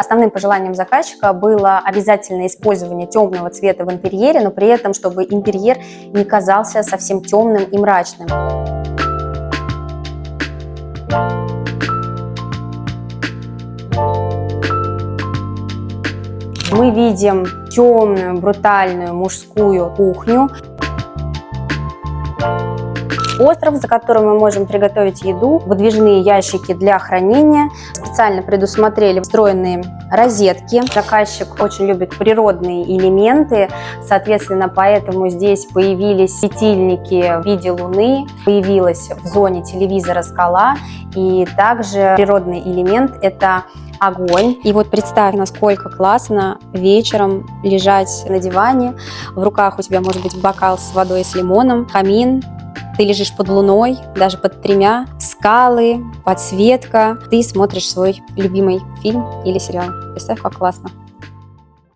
Основным пожеланием заказчика было обязательное использование темного цвета в интерьере, но при этом, чтобы интерьер не казался совсем темным и мрачным. Мы видим темную, брутальную мужскую кухню. Остров, за которым мы можем приготовить еду, выдвижные ящики для хранения. Специально предусмотрели встроенные розетки. Заказчик очень любит природные элементы, соответственно, поэтому здесь появились светильники в виде луны, появилась в зоне телевизора скала, и также природный элемент – это огонь. И вот представь, насколько классно вечером лежать на диване, в руках у тебя может быть бокал с водой с лимоном, камин, ты лежишь под луной, даже под 3, скалы, подсветка, ты смотришь свой любимый фильм или сериал. Представь, как классно.